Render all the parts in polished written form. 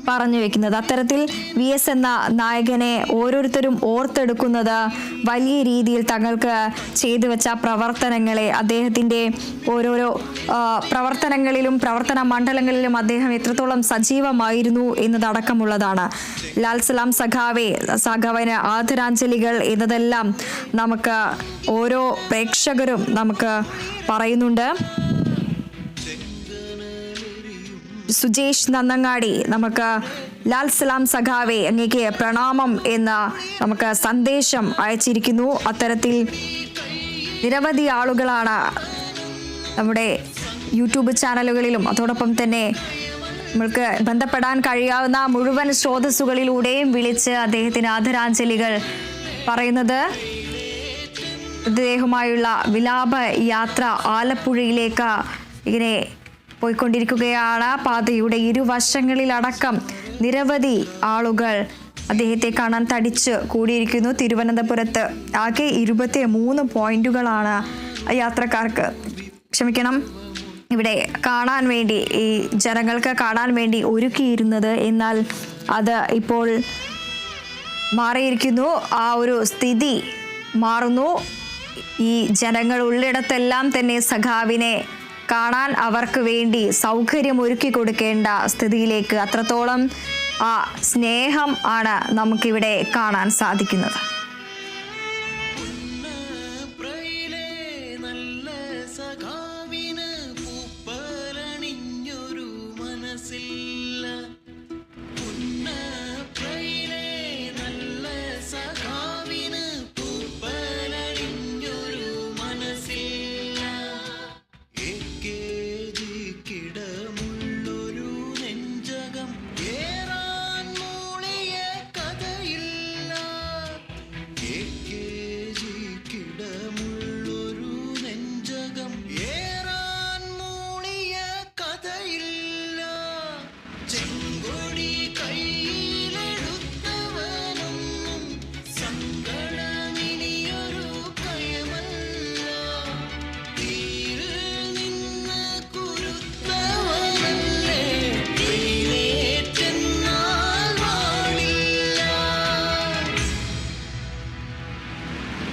പറഞ്ഞു വെക്കുന്നത്. അത്തരത്തിൽ വി എസ് എന്ന നായകനെ ഓരോരുത്തരും ഓർത്തെടുക്കുന്നത് വലിയ രീതിയിൽ തങ്ങൾക്ക് ചെയ്തു വെച്ച പ്രവർത്തനങ്ങളെ, അദ്ദേഹത്തിൻ്റെ ഓരോരോ പ്രവർത്തനങ്ങളിലും പ്രവർത്തന മണ്ഡലങ്ങളിലും അദ്ദേഹം എത്രത്തോളം സജീവമായിരുന്നു എന്നതടക്കമുള്ളതാണ്. ലാൽ സലാം സഖാവിന് ആദരാഞ്ജലികൾ എന്നതെല്ലാം നമുക്ക് ഓരോ പ്രേക്ഷകരും നമുക്ക് പറയുന്നുണ്ട്. സുജേഷ് നന്നങ്ങാടി നമുക്ക് ലാൽ സലാം സഖാവെ അങ്ങേക്ക് പ്രണാമം എന്ന നമുക്ക് സന്ദേശം അയച്ചിരിക്കുന്നു. അത്തരത്തിൽ നിരവധി ആളുകളാണ് നമ്മുടെ യൂട്യൂബ് ചാനലുകളിലും അതോടൊപ്പം തന്നെ നമുക്ക് ബന്ധപ്പെടാൻ കഴിയാവുന്ന മുഴുവൻ സ്രോതസ്സുകളിലൂടെയും വിളിച്ച് അദ്ദേഹത്തിന് ആദരാഞ്ജലികൾ പറയുന്നത്. അദ്ദേഹവുമായുള്ള വിലാപ യാത്ര ആലപ്പുഴയിലേക്ക് ഇങ്ങനെ പോയിക്കൊണ്ടിരിക്കുകയാണ്. പാതയുടെ ഇരുവശങ്ങളിലടക്കം നിരവധി ആളുകൾ അദ്ദേഹത്തെ കാണാൻ തടിച്ച് കൂടിയിരിക്കുന്നു. തിരുവനന്തപുരത്ത് ആകെ 23 പോയിന്റുകളാണ് യാത്രക്കാർക്ക് ഇവിടെ കാണാൻ വേണ്ടി, ഈ ജനങ്ങൾക്ക് കാണാൻ വേണ്ടി ഒരുക്കിയിരുന്നത്. എന്നാൽ അത് ഇപ്പോൾ മാറിയിരിക്കുന്നു. ആ ഒരു സ്ഥിതി മാറുന്നു. ഈ ജനങ്ങൾ ഉള്ളിടത്തെല്ലാം തന്നെ സഖാവിനെ കാണാൻ അവർക്ക് വേണ്ടി സൗകര്യം ഒരുക്കി കൊടുക്കേണ്ട സ്ഥിതിയിലേക്ക്, അത്രത്തോളം ആ സ്നേഹം ആണ് നമുക്കിവിടെ കാണാൻ സാധിക്കുന്നത്.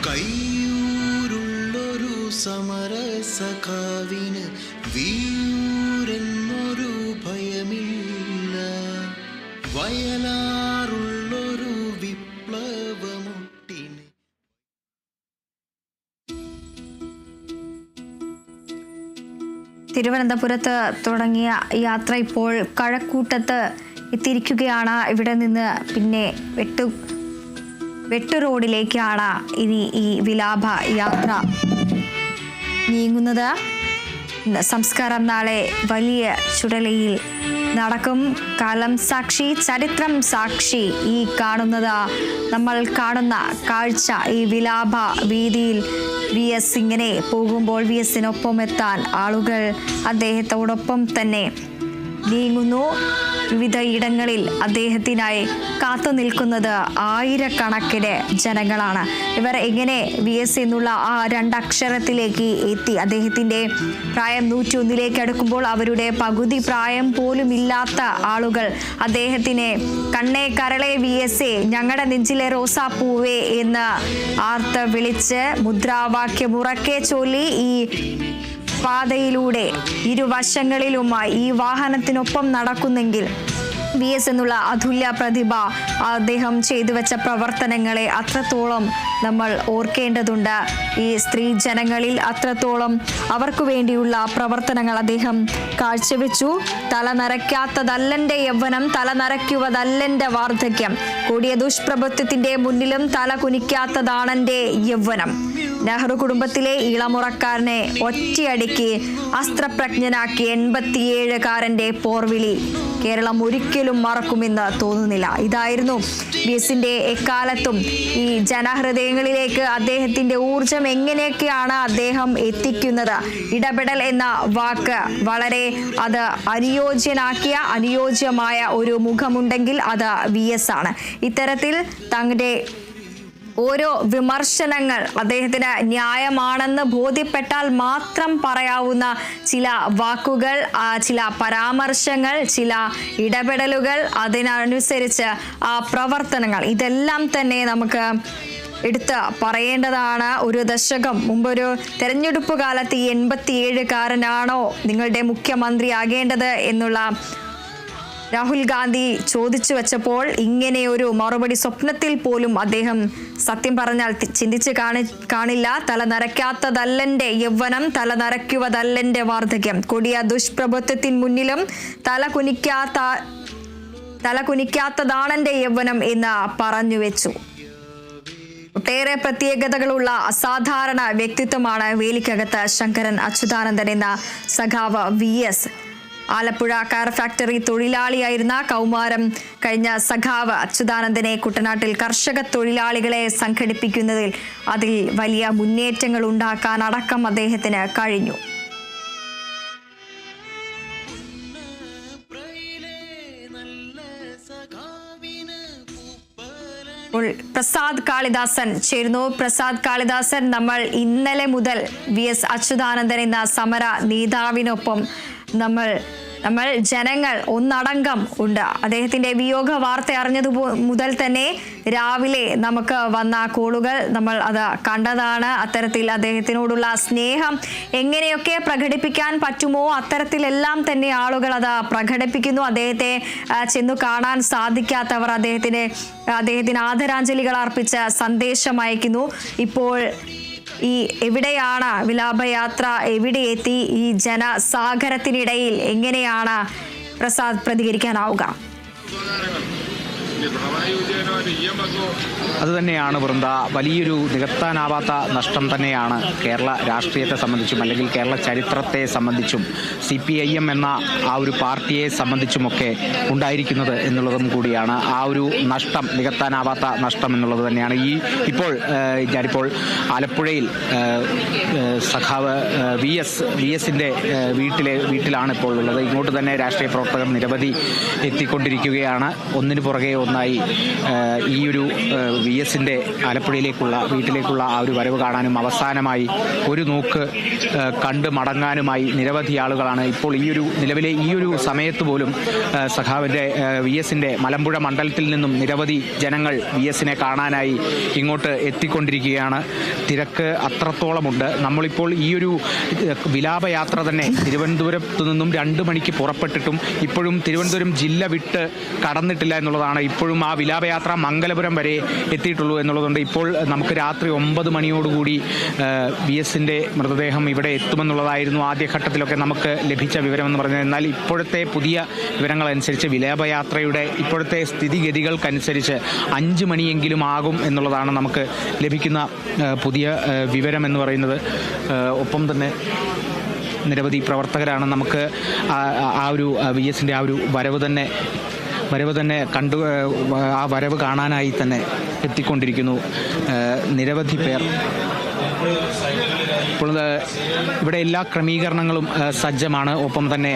കയ്യൂരുള്ളൊരു സമര സഖാവിന് വീരെന്നൊരു ഭയമില്ല, വയലാറുള്ളൊരു വിപ്ലവമുട്ടിന്. തിരുവനന്തപുരത്ത് തുടങ്ങിയ യാത്ര ഇപ്പോൾ കഴക്കൂട്ടത്ത് എത്തിയിരിക്കുകയാണ്. ഇവിടെ നിന്ന് പിന്നെ വെട്ടു റോഡിലേക്കാണ് ഇനി ഈ വിലാപ യാത്ര നീങ്ങുന്നത്. സംസ്കാരം നാളെ വലിയ ചുടലയിൽ നടക്കും. കാലം സാക്ഷി, ചരിത്രം സാക്ഷി. ഈ നമ്മൾ കാണുന്ന കാഴ്ച, ഈ വിലാപ വീതിയിൽ വി എസ് ഇങ്ങനെ പോകുമ്പോൾ വി എസിനൊപ്പം എത്താൻ ആളുകൾ അദ്ദേഹത്തോടൊപ്പം തന്നെ നീങ്ങുന്നു. വിവിധ ഇടങ്ങളിൽ അദ്ദേഹത്തിനായി കാത്തു നിൽക്കുന്നത് ആയിരക്കണക്കിന് ജനങ്ങളാണ്. ഇവർ എങ്ങനെ വി എസ് എന്നുള്ള ആ 2 അക്ഷരത്തിലേക്ക് എത്തി? അദ്ദേഹത്തിൻ്റെ പ്രായം 101 അടുക്കുമ്പോൾ അവരുടെ പകുതി പ്രായം പോലും ഇല്ലാത്ത ആളുകൾ അദ്ദേഹത്തിനെ കണ്ണേ കരളെ വി എസ് എ, ഞങ്ങളുടെ നെഞ്ചിലെ റോസാപ്പൂവേ എന്ന് ആർത്ത് വിളിച്ച് മുദ്രാവാക്യമുറക്കെ ചൊല്ലി ഈ പാതയിലൂടെ ഇരുവശങ്ങളിലുമായി ഈ വാഹനത്തിനൊപ്പം നടക്കുന്നെങ്കിൽ വി എസ് എന്നുള്ള അതുല്യ പ്രതിഭ, അദ്ദേഹം ചെയ്തു വെച്ച പ്രവർത്തനങ്ങളെ അത്രത്തോളം നമ്മൾ ഓർക്കേണ്ടതുണ്ട്. ഈ സ്ത്രീ ജനങ്ങളിൽ അത്രത്തോളം അവർക്ക് വേണ്ടിയുള്ള പ്രവർത്തനങ്ങൾ അദ്ദേഹം കാഴ്ചവെച്ചു. തല നരയ്ക്കാത്തതല്ലെൻ്റെ യൗവനം, തല നരയ്ക്കുവതല്ലെൻ്റെ വാർദ്ധക്യം, കൂടിയ ദുഷ്പ്രഭുത്വത്തിൻ്റെ മുന്നിലും തല കുനിക്കാത്തതാണെൻ്റെ യൗവനം. നെഹ്റു കുടുംബത്തിലെ ഇളമുറക്കാരനെ ഒറ്റയടിക്ക് അസ്ത്രപ്രജ്ഞനാക്കി 87കാരൻ്റെ പോർവിളി കേരളം ഒരിക്കലും മറക്കുമെന്ന് തോന്നുന്നില്ല. ഇതായിരുന്നു വി എസിൻ്റെ എക്കാലത്തും ഈ ജനഹൃദയങ്ങളിലേക്ക് അദ്ദേഹത്തിൻ്റെ ഊർജം എങ്ങനെയൊക്കെയാണ് അദ്ദേഹം എത്തിക്കുന്നത്. ഇടപെടൽ എന്ന വാക്ക് വളരെ അത് അനുയോജ്യമായ ഒരു മുഖമുണ്ടെങ്കിൽ അത് വി എസ് ആണ്. ഇത്തരത്തിൽ തങ്ങളുടെ ഓരോ വിമർശനങ്ങൾ അദ്ദേഹത്തിന് ന്യായമാണെന്ന് ബോധ്യപ്പെട്ടാൽ മാത്രം പറയാവുന്ന ചില വാക്കുകൾ, ചില പരാമർശങ്ങൾ, ചില ഇടപെടലുകൾ, അതിനനുസരിച്ച് പ്രവർത്തനങ്ങൾ, ഇതെല്ലാം തന്നെ നമുക്ക് എടുത്ത് പറയേണ്ടതാണ്. ഒരു ദശകം മുമ്പൊരു തെരഞ്ഞെടുപ്പ് കാലത്ത് ഈ 87-കാരനാണോ നിങ്ങളുടെ മുഖ്യമന്ത്രി ആകേണ്ടത് എന്നുള്ള രാഹുൽ ഗാന്ധി ചോദിച്ചു വെച്ചപ്പോൾ ഇങ്ങനെ ഒരു മറുപടി സ്വപ്നത്തിൽ പോലും അദ്ദേഹം സത്യം പറഞ്ഞാൽ ചിന്തിച്ച് കാണില്ല. തല നരയ്ക്കാത്തതല്ലെന്റെ യൗവനം, തല നരയ്ക്കുവതല്ലെന്റെ വാർദ്ധക്യം, കൊടിയ ദുഷ്പ്രഭുത്വത്തിന് മുന്നിലും തല കുനിക്കാത്തതാണെന്റെ യൗവനം എന്ന് പറഞ്ഞു വെച്ചു. ഒട്ടേറെ പ്രത്യേകതകളുള്ള അസാധാരണ വ്യക്തിത്വമാണ് വേലിക്കകത്ത് ശങ്കരൻ അച്യുതാനന്ദൻ എന്ന സഖാവ് VS. ആലപ്പുഴ കയർ ഫാക്ടറി തൊഴിലാളിയായിരുന്ന കൗമാരം കഴിഞ്ഞ സഖാവ് അച്യുതാനന്ദനെ കുട്ടനാട്ടിൽ കർഷക തൊഴിലാളികളെ സംഘടിപ്പിക്കുന്നതിൽ അതിൽ വലിയ മുന്നേറ്റങ്ങൾ ഉണ്ടാക്കാൻ അടക്കം അദ്ദേഹത്തിന് കഴിഞ്ഞു. പ്രസാദ് കാളിദാസൻ ചേരുന്നു. പ്രസാദ് കാളിദാസൻ, നമ്മൾ ഇന്നലെ മുതൽ VS അച്യുതാനന്ദൻ എന്ന സമര നേതാവിനൊപ്പം നമ്മൾ ജനങ്ങൾ ഒന്നടങ്കം ഉണ്ട്. അദ്ദേഹത്തിന്റെ വിയോഗ വാർത്ത അറിഞ്ഞതു മുതൽ തന്നെ രാവിലെ നമുക്ക് വന്ന കോളുകൾ നമ്മൾ അത് കണ്ടതാണ്. അത്തരത്തിൽ അദ്ദേഹത്തിനോടുള്ള സ്നേഹം എങ്ങനെയൊക്കെ പ്രകടിപ്പിക്കാൻ പറ്റുമോ അത്തരത്തിലെല്ലാം തന്നെ ആളുകൾ അത് പ്രകടിപ്പിക്കുന്നു. അദ്ദേഹത്തെ ചെന്നു കാണാൻ സാധിക്കാത്തവർ അദ്ദേഹത്തിന് ആദരാഞ്ജലികൾ അർപ്പിച്ച് സന്ദേശം അയക്കുന്നു. ഇപ്പോൾ ഈ എവിടെയാണ് വിലാപയാത്ര, എവിടെ എത്തി, ഈ ജനസാഗരത്തിനിടയിൽ എങ്ങനെയാണ് പ്രസാദ് പ്രതികരിക്കാനാവുക? അതുതന്നെയാണ് വൃന്ദ, വലിയൊരു നികത്താനാവാത്ത നഷ്ടം തന്നെയാണ് കേരള രാഷ്ട്രീയത്തെ സംബന്ധിച്ചും അല്ലെങ്കിൽ കേരള ചരിത്രത്തെ സംബന്ധിച്ചും CPIM എന്ന ആ ഒരു പാർട്ടിയെ സംബന്ധിച്ചുമൊക്കെ ഉണ്ടായിരിക്കുന്നത് എന്നുള്ളതും കൂടിയാണ്. ആ ഒരു നഷ്ടം, നികത്താനാവാത്ത നഷ്ടം എന്നുള്ളത് തന്നെയാണ്. ഞാനിപ്പോൾ ആലപ്പുഴയിൽ സഖാവ് VSന്റെ വീട്ടിലാണ് ഇപ്പോൾ ഉള്ളത്. ഇങ്ങോട്ട് തന്നെ രാഷ്ട്രീയ പ്രവർത്തകർ നിരവധി എത്തിക്കൊണ്ടിരിക്കുകയാണ്. ഒന്നിനു പുറകെ ഒന്നായി ഈ ഒരു VSന്റെ ആലപ്പുഴയിലേക്കുള്ള വീട്ടിലേക്കുള്ള ആ ഒരു വരവ് കാണാനും അവസാനമായി ഒരു നോക്ക് കണ്ട് മടങ്ങാനുമായി നിരവധി ആളുകളാണ് ഇപ്പോൾ നിലവിലെ ഈ ഒരു സമയത്ത് പോലും സഖാവിൻ്റെ VSന്റെ മലമ്പുഴ മണ്ഡലത്തിൽ നിന്നും നിരവധി ജനങ്ങൾ VSനെ കാണാനായി ഇങ്ങോട്ട് എത്തിക്കൊണ്ടിരിക്കുകയാണ്. തിരക്ക് അത്രത്തോളമുണ്ട്. നമ്മളിപ്പോൾ ഈ ഒരു വിലാപയാത്ര തന്നെ തിരുവനന്തപുരത്ത് നിന്നും 2 മണിക്ക് പുറപ്പെട്ടിട്ടും ഇപ്പോഴും തിരുവനന്തപുരം ജില്ല വിട്ട് കടന്നിട്ടില്ല എന്നുള്ളതാണ്. ഇപ്പോഴും ആ വിലാപയാത്ര മംഗലപുരം വരെ എത്തിയിട്ടുള്ളൂ എന്നുള്ളതുകൊണ്ട് ഇപ്പോൾ നമുക്ക് രാത്രി 9 മണിയോടുകൂടി VSന്റെ മൃതദേഹം ഇവിടെ എത്തുമെന്നുള്ളതായിരുന്നു ആദ്യഘട്ടത്തിലൊക്കെ നമുക്ക് ലഭിച്ച വിവരമെന്ന് പറഞ്ഞത്. എന്നാൽ ഇപ്പോഴത്തെ പുതിയ വിവരങ്ങളനുസരിച്ച് വിലാപയാത്രയുടെ ഇപ്പോഴത്തെ സ്ഥിതിഗതികൾക്കനുസരിച്ച് 5 മണിയെങ്കിലും ആകും എന്നുള്ളതാണ് നമുക്ക് ലഭിക്കുന്ന പുതിയ വിവരം എന്ന് പറയുന്നത്. ഒപ്പം തന്നെ നിരവധി പ്രവർത്തകരാണ് നമുക്ക് ആ ഒരു VSന്റെ ആ ഒരു വരവ് തന്നെ ആ വരവ് കാണാനായി തന്നെ എത്തിക്കൊണ്ടിരിക്കുന്നു നിരവധി പേർ. ഇപ്പോൾ ഇവിടെ എല്ലാ ക്രമീകരണങ്ങളും സജ്ജമാണ്. ഒപ്പം തന്നെ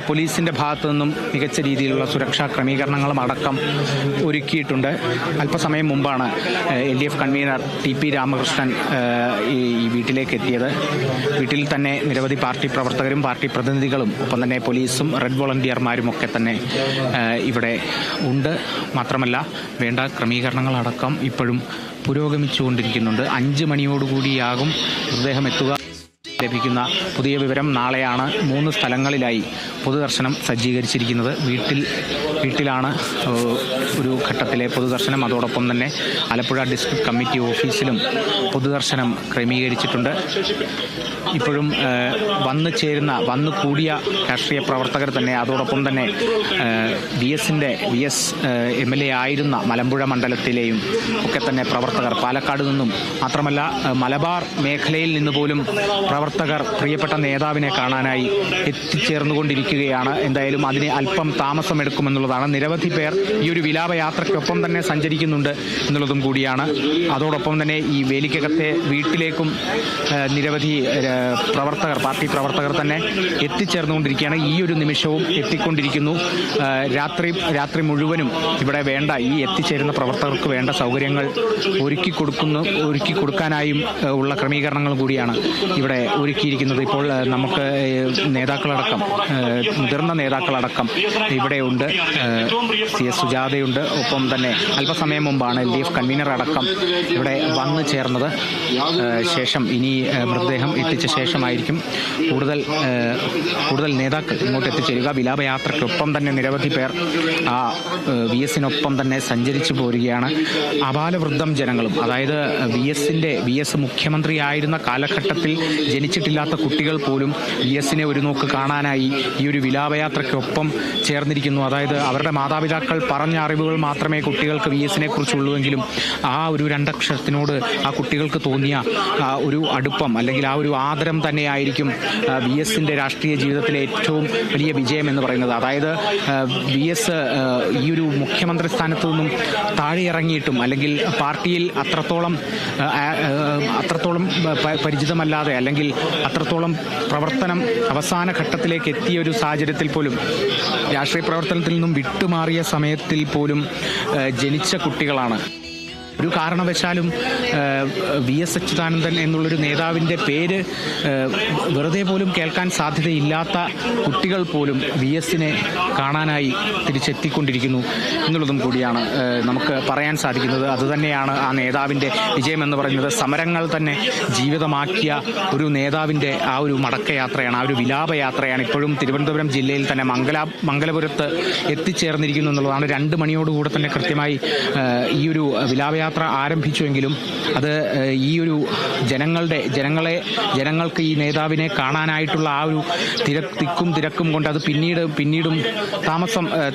പോലീസിൻ്റെ ഭാഗത്തു നിന്നും മികച്ച രീതിയിലുള്ള സുരക്ഷാ ക്രമീകരണങ്ങളും അടക്കം ഒരുക്കിയിട്ടുണ്ട്. അല്പസമയം മുമ്പാണ് LDF കൺവീനർ TP രാമകൃഷ്ണൻ ഈ വീട്ടിലേക്ക് എത്തിയത്. വീട്ടിൽ തന്നെ നിരവധി പാർട്ടി പ്രവർത്തകരും പാർട്ടി പ്രതിനിധികളും ഒപ്പം തന്നെ പോലീസും റെഡ് വോളണ്ടിയർമാരും ഒക്കെ തന്നെ ഇവിടെ ഉണ്ട്. മാത്രമല്ല വേണ്ട ക്രമീകരണങ്ങളടക്കം ഇപ്പോഴും പുരോഗമിച്ചുകൊണ്ടിരിക്കുന്നുണ്ട്. 5 മണിയോടുകൂടിയാകും മൃതദേഹം എത്തുക. ലഭിക്കുന്ന പുതിയ വിവരം, നാളെയാണ് 3 സ്ഥലങ്ങളിലായി പൊതുദർശനം സജ്ജീകരിച്ചിരിക്കുന്നത്. വീട്ടിലാണ് ഒരു ഘട്ടത്തിലെ പൊതുദർശനം. അതോടൊപ്പം തന്നെ ആലപ്പുഴ ഡിസ്ട്രിക്ട് കമ്മിറ്റി ഓഫീസിലും പൊതുദർശനം ക്രമീകരിച്ചിട്ടുണ്ട്. ഇപ്പോഴും വന്നു കൂടിയ രാഷ്ട്രീയ പ്രവർത്തകർ തന്നെ, അതോടൊപ്പം തന്നെ VS MLA ആയിരുന്ന മലമ്പുഴ മണ്ഡലത്തിലെയും ഒക്കെ തന്നെ പ്രവർത്തകർ, പാലക്കാട് നിന്നും മാത്രമല്ല മലബാർ മേഖലയിൽ നിന്ന് പോലും പ്രവർത്തകർ പ്രിയപ്പെട്ട നേതാവിനെ കാണാനായി എത്തിച്ചേർന്നുകൊണ്ടിരിക്കുന്നു. അറിയിക്കുകയാണ്. എന്തായാലും അതിന് അല്പം താമസമെടുക്കുമെന്നുള്ളതാണ്. നിരവധി പേർ ഈ ഒരു വിലാപയാത്രയ്ക്കൊപ്പം തന്നെ സഞ്ചരിക്കുന്നുണ്ട് എന്നുള്ളതും കൂടിയാണ്. അതോടൊപ്പം തന്നെ ഈ വേലിക്കകത്തെ വീട്ടിലേക്കും നിരവധി പാർട്ടി പ്രവർത്തകർ തന്നെ എത്തിച്ചേർന്നുകൊണ്ടിരിക്കുകയാണ്. ഈ ഒരു നിമിഷവും എത്തിക്കൊണ്ടിരിക്കുന്നു. രാത്രി മുഴുവനും ഇവിടെ വേണ്ട ഈ എത്തിച്ചേരുന്ന പ്രവർത്തകർക്ക് വേണ്ട സൗകര്യങ്ങൾ ഒരുക്കി കൊടുക്കാനായും ഉള്ള ക്രമീകരണങ്ങൾ കൂടിയാണ് ഇവിടെ ഒരുക്കിയിരിക്കുന്നത്. ഇപ്പോൾ നമുക്ക് നേതാക്കളടക്കം മുതിർന്ന നേതാക്കളടക്കം ഇവിടെയുണ്ട്. CS സുജാതയുണ്ട്. ഒപ്പം തന്നെ അല്പസമയം മുമ്പാണ് LDF കൺവീനർ അടക്കം ഇവിടെ വന്നു ചേർന്നത്. ശേഷം ഇനി മൃതദേഹം എത്തിച്ച ശേഷമായിരിക്കും കൂടുതൽ നേതാക്കൾ ഇങ്ങോട്ട് എത്തിച്ചേരുക. വിലാപയാത്രയ്ക്കൊപ്പം തന്നെ നിരവധി പേർ ആ VS-നൊപ്പം തന്നെ സഞ്ചരിച്ചു പോരുകയാണ്. അപാലവൃദ്ധം ജനങ്ങളും, അതായത് VS മുഖ്യമന്ത്രിയായിരുന്ന കാലഘട്ടത്തിൽ ജനിച്ചിട്ടില്ലാത്ത കുട്ടികൾ പോലും VS-നെ ഒരു നോക്ക് കാണാനായി ഈ ഒരു വിലാപയാത്രയ്ക്കൊപ്പം ചേർന്നിരിക്കുന്നു. അതായത് അവരുടെ മാതാപിതാക്കൾ പറഞ്ഞ അറിവുകൾ മാത്രമേ കുട്ടികൾക്ക് VS-നെ കുറിച്ചുള്ളൂവെങ്കിലും ആ ഒരു രണ്ടക്ഷരത്തിനോട് ആ കുട്ടികൾക്ക് തോന്നിയ ഒരു അടുപ്പം അല്ലെങ്കിൽ ആ ഒരു ആദരം തന്നെയായിരിക്കും VS-ന്റെ രാഷ്ട്രീയ ജീവിതത്തിലെ ഏറ്റവും വലിയ വിജയം എന്ന് പറയുന്നത്. അതായത് VS ഈ ഒരു മുഖ്യമന്ത്രി സ്ഥാനത്തു നിന്നും താഴെ ഇറങ്ങിയിട്ടും അല്ലെങ്കിൽ പാർട്ടിയിൽ അത്രത്തോളം പരിചിതമല്ലാതെ അല്ലെങ്കിൽ അത്രത്തോളം പ്രവർത്തനം അവസാന ഘട്ടത്തിലേക്ക് എത്തിയ ഒരു സാഹചര്യത്തിൽ പോലും രാഷ്ട്രീയ പ്രവർത്തനത്തിൽ നിന്നും വിട്ടുമാറിയ സമയത്തിൽ പോലും ജനിച്ച കുട്ടികളാണ്. ഒരു കാരണവശാലും VS അച്യുതാനന്ദൻ എന്നുള്ളൊരു നേതാവിൻ്റെ പേര് വെറുതെ പോലും കേൾക്കാൻ സാധ്യതയില്ലാത്ത കുട്ടികൾ പോലും VS-നെ കാണാനായി തിരിച്ചെത്തിക്കൊണ്ടിരിക്കുന്നു എന്നുള്ളതും കൂടിയാണ് നമുക്ക് പറയാൻ സാധിക്കുന്നത്. അതുതന്നെയാണ് ആ നേതാവിൻ്റെ വിജയം എന്ന് പറയുന്നത്. സമരങ്ങൾ തന്നെ ജീവിതമാക്കിയ ഒരു നേതാവിൻ്റെ ആ ഒരു മടക്കയാത്രയാണ്, ആ ഒരു വിലാപയാത്രയാണ്. ഇപ്പോഴും തിരുവനന്തപുരം ജില്ലയിൽ തന്നെ മംഗലപുരത്ത് എത്തിച്ചേർന്നിരിക്കുന്നു എന്നുള്ളതാണ്. 2 മണിയോടുകൂടെ തന്നെ കൃത്യമായി ഈ ഒരു വിലാപയാത്ര ആരംഭിച്ചുവെങ്കിലും അത് ഈ ഒരു ജനങ്ങൾക്ക് ഈ നേതാവിനെ കാണാനായിട്ടുള്ള ആ ഒരു തിരക്കും കൊണ്ട് അത് പിന്നീടും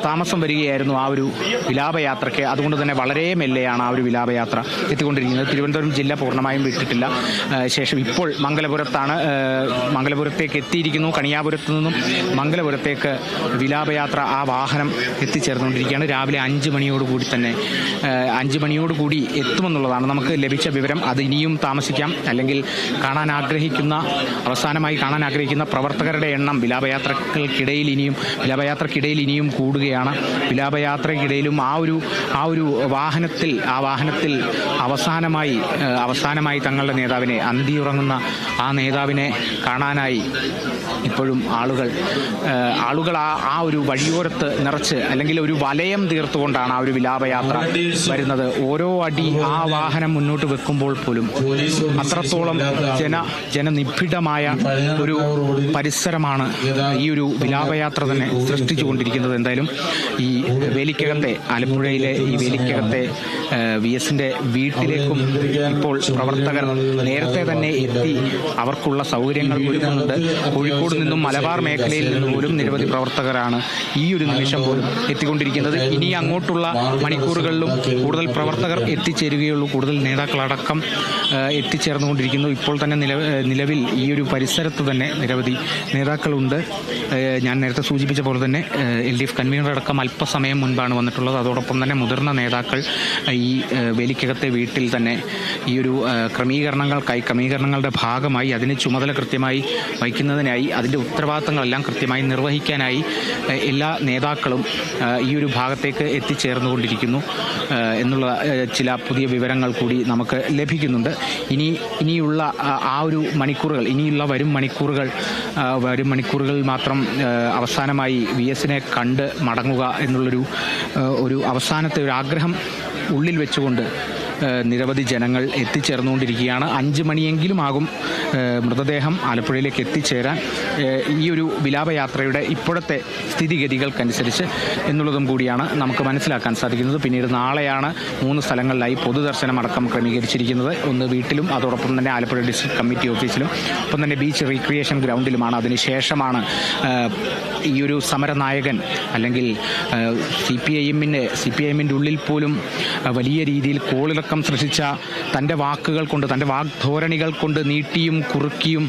താമസം വരികയായിരുന്നു ആ ഒരു വിലാപയാത്രയ്ക്ക്. അതുകൊണ്ട് തന്നെ വളരെ മെല്ലെയാണ് ആ ഒരു വിലാപയാത്ര എത്തിക്കൊണ്ടിരിക്കുന്നത്. തിരുവനന്തപുരം ജില്ല പൂർണ്ണമായും വിട്ടിട്ടില്ല. ശേഷം ഇപ്പോൾ മംഗലപുരത്തേക്ക് എത്തിയിരിക്കുന്നു. കണിയാപുരത്ത് നിന്നും മംഗലപുരത്തേക്ക് വിലാപയാത്ര ആ വാഹനം എത്തിച്ചേർന്നുകൊണ്ടിരിക്കുകയാണ്. രാവിലെ 5 മണിയോടുകൂടി എത്തുമെന്നുള്ളതാണ് നമുക്ക് ലഭിച്ച വിവരം. അത് ഇനിയും താമസിക്കാം. അല്ലെങ്കിൽ അവസാനമായി കാണാൻ ആഗ്രഹിക്കുന്ന പ്രവർത്തകരുടെ എണ്ണം വിലാപയാത്രക്കിടയിൽ ഇനിയും കൂടുകയാണ്. വിലാപയാത്രക്കിടയിലും ആ ഒരു വാഹനത്തിൽ അവസാനമായി തങ്ങളുടെ നേതാവിനെ, അന്തിയുറങ്ങുന്ന ആ നേതാവിനെ കാണാനായി ഇപ്പോഴും ആളുകൾ ആ ഒരു വഴിയോരത്ത് നിറച്ച് അല്ലെങ്കിൽ ഒരു വലയം തീർത്തുകൊണ്ടാണ് ആ ഒരു വിലാപയാത്ര വരുന്നത്. ഓരോ അടി ആ വാഹനം മുന്നോട്ട് വെക്കുമ്പോൾ പോലും അത്രത്തോളം ജനനിബിഡമായ ഒരു പരിസരമാണ് ഈ ഒരു വിലാപയാത്ര തന്നെ സൃഷ്ടിച്ചുകൊണ്ടിരിക്കുന്നത്. എന്തായാലും ഈ വേലിക്കകത്തെ, ആലപ്പുഴയിലെ ഈ വേലിക്കകത്തെ VS-ന്റെ വീട്ടിലേക്കും ഇപ്പോൾ പ്രവർത്തകർ നേരത്തെ തന്നെ എത്തി അവർക്കുള്ള സൗകര്യങ്ങൾ ഒരുക്കുന്നുണ്ട്. കോഴിക്കോട് നിന്നും മലബാർ മേഖലയിൽ നിന്ന് പോലും നിരവധി പ്രവർത്തകരാണ് ഈ ഒരു നിമിഷം പോലും എത്തിക്കൊണ്ടിരിക്കുന്നത്. ഇനി അങ്ങോട്ടുള്ള മണിക്കൂറുകളിലും കൂടുതൽ പ്രവർത്തകർ എത്തിച്ചേരുകയുള്ളൂ. കൂടുതൽ നേതാക്കളടക്കം എത്തിച്ചേർന്നുകൊണ്ടിരിക്കുന്നു. ഇപ്പോൾ തന്നെ നിലവിൽ ഈ ഒരു പരിസരത്ത് തന്നെ നിരവധി നേതാക്കളുണ്ട്. ഞാൻ നേരത്തെ സൂചിപ്പിച്ച പോലെ തന്നെ LDF കൺവീനർ അടക്കം അല്പസമയം മുൻപാണ് വന്നിട്ടുള്ളത്. അതോടൊപ്പം തന്നെ മുതിർന്ന നേതാക്കൾ ഈ വേലിക്കകത്തെ വീട്ടിൽ തന്നെ ഈ ഒരു ക്രമീകരണങ്ങളുടെ ഭാഗമായി അതിന് ചുമതല കൃത്യമായി വഹിക്കുന്നതിനായി, അതിൻ്റെ ഉത്തരവാദിത്തങ്ങളെല്ലാം കൃത്യമായി നിർവഹിക്കാനായി എല്ലാ നേതാക്കളും ഈ ഒരു ഭാഗത്തേക്ക് എത്തിച്ചേർന്നുകൊണ്ടിരിക്കുന്നു എന്നുള്ള ചില പുതിയ വിവരങ്ങൾ കൂടി നമുക്ക് ലഭിക്കുന്നുണ്ട്. ഇനിയുള്ള ആ ഒരു വരും മണിക്കൂറുകൾ മാത്രം അവസാനമായി VS-നെ കണ്ട് മടങ്ങുക എന്നുള്ളൊരു അവസാനത്തെ ഒരു ആഗ്രഹം ഉള്ളിൽ വെച്ചുകൊണ്ട് നിരവധി ജനങ്ങൾ എത്തിച്ചേർന്നുകൊണ്ടിരിക്കുകയാണ്. 5 മണിയെങ്കിലും ആകും മൃതദേഹം ആലപ്പുഴയിലേക്ക് എത്തിച്ചേരാൻ, ഈ ഒരു വിലാപയാത്രയുടെ ഇപ്പോഴത്തെ സ്ഥിതിഗതികൾക്കനുസരിച്ച് എന്നുള്ളതും കൂടിയാണ് നമുക്ക് മനസ്സിലാക്കാൻ സാധിക്കുന്നത്. പിന്നീട് നാളെയാണ് 3 സ്ഥലങ്ങളിലായി പൊതുദർശനം അടക്കം ക്രമീകരിച്ചിരിക്കുന്നത്. ഒന്ന് വീട്ടിലും അതോടൊപ്പം തന്നെ ആലപ്പുഴ ഡിസ്ട്രിക്ട് കമ്മിറ്റി ഓഫീസിലും ഒപ്പം തന്നെ ബീച്ച് റീക്രിയേഷൻ ഗ്രൗണ്ടിലുമാണ്. അതിനുശേഷമാണ് ഈ ഒരു സമരനായകൻ അല്ലെങ്കിൽ CPIM-ന്റെ ഉള്ളിൽ പോലും വലിയ രീതിയിൽ കോളിളക്കം കോളിളക്കം സൃഷ്ടിച്ച തൻ്റെ വാക്കുകൾ കൊണ്ട്, തൻ്റെ വാഗ്ധോരണികൾ കൊണ്ട് നീട്ടിയും കുറുക്കിയും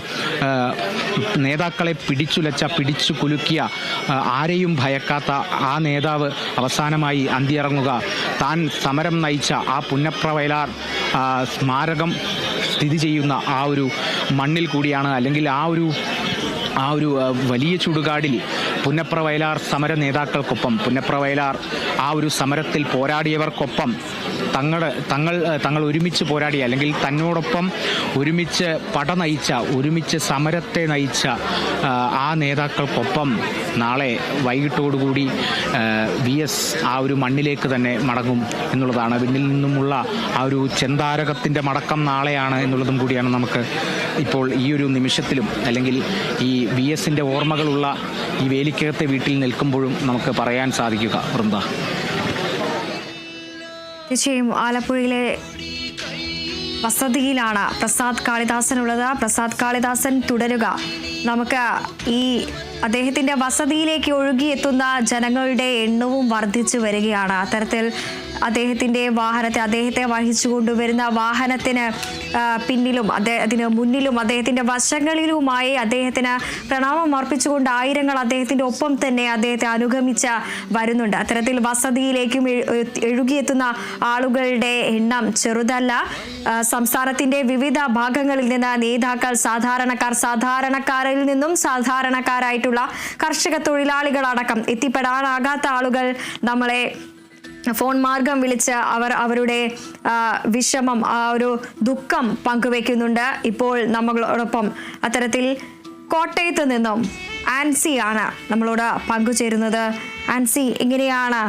നേതാക്കളെ പിടിച്ചു കുലുക്കിയ, ആരെയും ഭയക്കാത്ത ആ നേതാവ് അവസാനമായി അന്തിയിറങ്ങുക താൻ സമരം നയിച്ച ആ പുന്നപ്ര വയലാർ സ്മാരകം സ്ഥിതി ചെയ്യുന്ന ആ ഒരു മണ്ണിൽ കൂടിയാണ്. അല്ലെങ്കിൽ ആ ഒരു വലിയ ചുടുകാടിൽ പുന്നപ്ര വയലാർ സമര നേതാക്കൾക്കൊപ്പം, പുന്നപ്ര വയലാർ ആ ഒരു സമരത്തിൽ പോരാടിയവർക്കൊപ്പം തങ്ങൾ ഒരുമിച്ച് പോരാടിയ, അല്ലെങ്കിൽ തന്നോടൊപ്പം ഒരുമിച്ച് പട നയിച്ച, ഒരുമിച്ച് സമരത്തെ നയിച്ച ആ നേതാക്കൾക്കൊപ്പം നാളെ വൈകിട്ടോടുകൂടി VS ആ ഒരു മണ്ണിലേക്ക് തന്നെ മടങ്ങും എന്നുള്ളതാണ്. പിന്നിൽ നിന്നുമുള്ള ആ ഒരു ചെന്താരകത്തിൻ്റെ മടക്കം നാളെയാണ് എന്നുള്ളതും കൂടിയാണ് നമുക്ക് ഇപ്പോൾ ഈ ഒരു നിമിഷത്തിലും, അല്ലെങ്കിൽ ഈ VSൻ്റെ ഓർമ്മകളുള്ള ഈ വേലിക്കകത്തെ വീട്ടിൽ നിൽക്കുമ്പോഴും നമുക്ക് പറയാൻ സാധിക്കുക. വൃന്ദ, തീർച്ചയായും ആലപ്പുഴയിലെ വസതിയിലാണ് പ്രസാദ് കാളിദാസൻ ഉള്ളത്. പ്രസാദ് കാളിദാസൻ തുടരുക. നമുക്ക് ഈ അദ്ദേഹത്തിൻ്റെ വസതിയിലേക്ക് ഒഴുകിയെത്തുന്ന ജനങ്ങളുടെ എണ്ണവും വർദ്ധിച്ചു വരികയാണ്. അത്തരത്തിൽ അദ്ദേഹത്തിൻ്റെ അദ്ദേഹത്തെ വഹിച്ചു കൊണ്ടുവരുന്ന വാഹനത്തിന് പിന്നിലും അതിന് മുന്നിലും അദ്ദേഹത്തിൻ്റെ വശങ്ങളിലുമായി അദ്ദേഹത്തിന് പ്രണാമം അർപ്പിച്ചുകൊണ്ട് ആയിരങ്ങൾ അദ്ദേഹത്തിൻ്റെ ഒപ്പം തന്നെ അദ്ദേഹത്തെ അനുഗമിച്ച് വരുന്നുണ്ട്. അത്തരത്തിൽ വസതിയിലേക്കും ഒഴുകിയെത്തുന്ന ആളുകളുടെ എണ്ണം ചെറുതല്ല. സംസ്ഥാനത്തിൻ്റെ വിവിധ ഭാഗങ്ങളിൽ നിന്ന് നേതാക്കൾ, സാധാരണക്കാരിൽ നിന്നും സാധാരണക്കാരായിട്ടുള്ള കർഷക തൊഴിലാളികളടക്കം എത്തിപ്പെടാനാകാത്ത ആളുകൾ നമ്മളെ ഫോൺ മാർഗം വിളിച്ച് അവരുടെ വിഷമം, ആ ഒരു ദുഃഖം പങ്കുവെക്കുന്നുണ്ട്. ഇപ്പോൾ നമ്മളോടൊപ്പം അത്തരത്തിൽ കോട്ടയത്ത് നിന്നും ആൻസിയാണ് നമ്മളോട് പങ്കുചേരുന്നത്. ആൻസി, എങ്ങനെയാണ്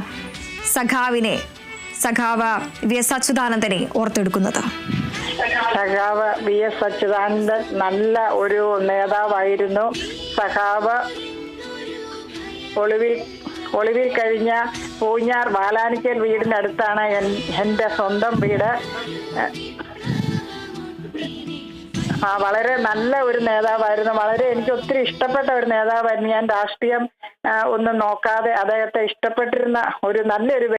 സഖാവ് VS അച്യുതാനന്ദനെ ഓർത്തെടുക്കുന്നത്? സഖാവ് VS അച്യുതാനന്ദൻ നല്ല ഒരു നേതാവായിരുന്നു. സഖാവ് ഒളിവിൽ കഴിഞ്ഞ പൂഞ്ഞാർ വാലാനിക്കൽ വീടിനടുത്താണ് എൻ്റെ സ്വന്തം വീട്. വളരെ നല്ല ഒരു നേതാവായിരുന്നു. എനിക്ക് ഒത്തിരി ഇഷ്ടപ്പെട്ട ഒരു നേതാവായിരുന്നു. ഞാൻ രാഷ്ട്രീയം ഒന്നും നോക്കാതെ അദ്ദേഹത്തെ ഇഷ്ടപ്പെട്ടിരുന്ന നല്ലൊരു